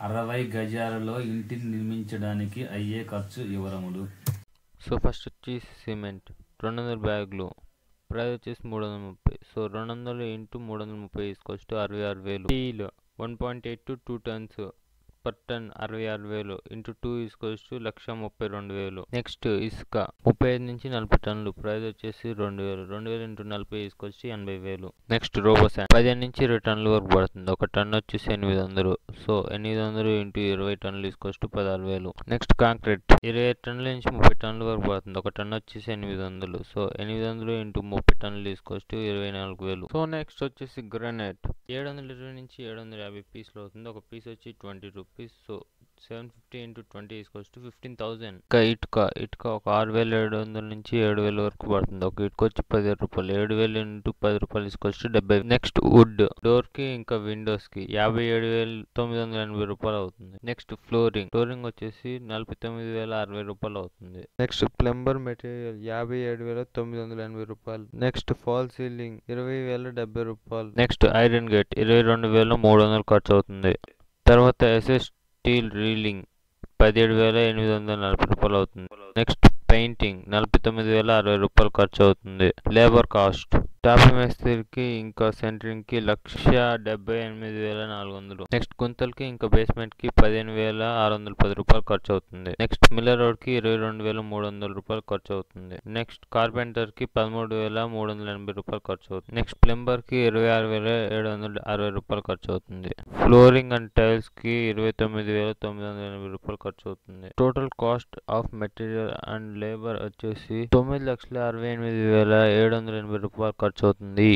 60 గజాలలో ఇంటిని నిర్మించడానికి అయ్యే ఖర్చు వివరములు. సో ఫస్ట్ వచ్చేసి సిమెంట్ 200 బ్యాగులు, ప్రైస్ వచ్చేసి 330. So 200 into 330 equals 66,000. Steel 1.8 to 2 tons per ton 66,000 into 2 equals 1,32,000. Next ఇసుక 35 నుంచి 40 టన్నులు, ప్రైస్ వచ్చేసి 2,000. 2,000 into 40 equals 80,000. Next robo sand 15 నుంచి 20 టన్నుల వరకు పడుతుంది. ఒక టన్ను వచ్చేసి 800. సో 800 ఇంటూ 20 టన్నులు ఈక్వల్స్ 16,000. నెక్స్ట్ కాంక్రీట్ 25 టన్నుల నుంచి 30 టన్నుల వరకు పడుతుంది. ఒక టన్ను వచ్చేసి 800. సో 800 ఇంటూ 30 టన్నులు ఈక్వల్స్ 24,000. సో నెక్స్ట్ వచ్చేసి గ్రానైట్ 720 నుంచి 750 పీసులు అవుతుంది. ఒక పీస్ వచ్చి 20 రూపీస్. So 750 into 20 equals 15,000. ఇటుక ఒక 6,700 నుంచి 7,000 వరకు పడుతుంది. ఒక ఇటుక వచ్చి 10 రూపాయలు. 7,000 ఇంటూ 10 రూపాయలు ఈక్వల్స్ 70. నెక్స్ట్ వుడ్ డోర్ కి ఇంకా విండోస్ కి 57,980 రూపాయలు అవుతుంది. నెక్స్ట్ ఫ్లోరింగ్ వచ్చేసి 49,060 రూపాయలు అవుతుంది. నెక్స్ట్ ప్లంబర్ మెటీరియల్ 57,980 రూపాయలు. నెక్స్ట్ ఫాల్ సీలింగ్ 20,070 రూపాయలు. నెక్స్ట్ ఐరన్ గేట్ 22,300 ఖర్చు అవుతుంది. తర్వాత ఎస్ఎస్ స్టీల్ రీలింగ్ 17,840 రూపాయలు అవుతుంది. నెక్స్ట్ పెయింటింగ్ 49,060 రూపాయలు ఖర్చు అవుతుంది. లేబర్ కాస్ట్ టాప్ మేస్త్రికి ఇంకా సెంటరింగ్ కి 1,78,400. నెక్స్ట్ గుంతలకి ఇంకా బేస్మెంట్ కి 15,610 రూపాయలు ఖర్చు అవుతుంది. నెక్స్ట్ మిల్లర్ రోడ్ కి 22,300 రూపాయలు ఖర్చు అవుతుంది. నెక్స్ట్ కార్పెంటర్ కి 13,380 రూపాయలు ఖర్చు అవుతుంది. నెక్స్ట్ ప్లంబర్ కి 26,760 రూపాయలు ఖర్చు అవుతుంది. ఫ్లోరింగ్ అండ్ టైల్స్ కి 29,980 రూపాయలు ఖర్చు అవుతుంది. Total cost of material and labour వచ్చేసి 9,68,780 రూపాయలు ఖర్చు అవుతుంది.